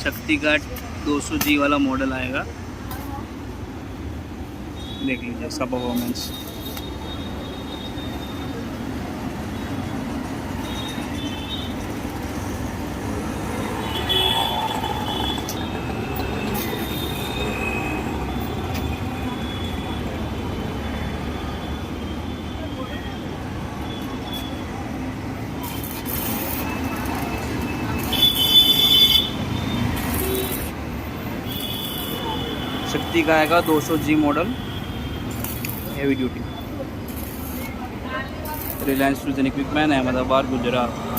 शक्ति का 200G वाला मॉडल आएगा। देख लीजिए इसका परफॉर्मेंस। शक्ति का आएगा 200G model, heavy duty. Reliance fusion equipment, Ahmedabad, Gujarat.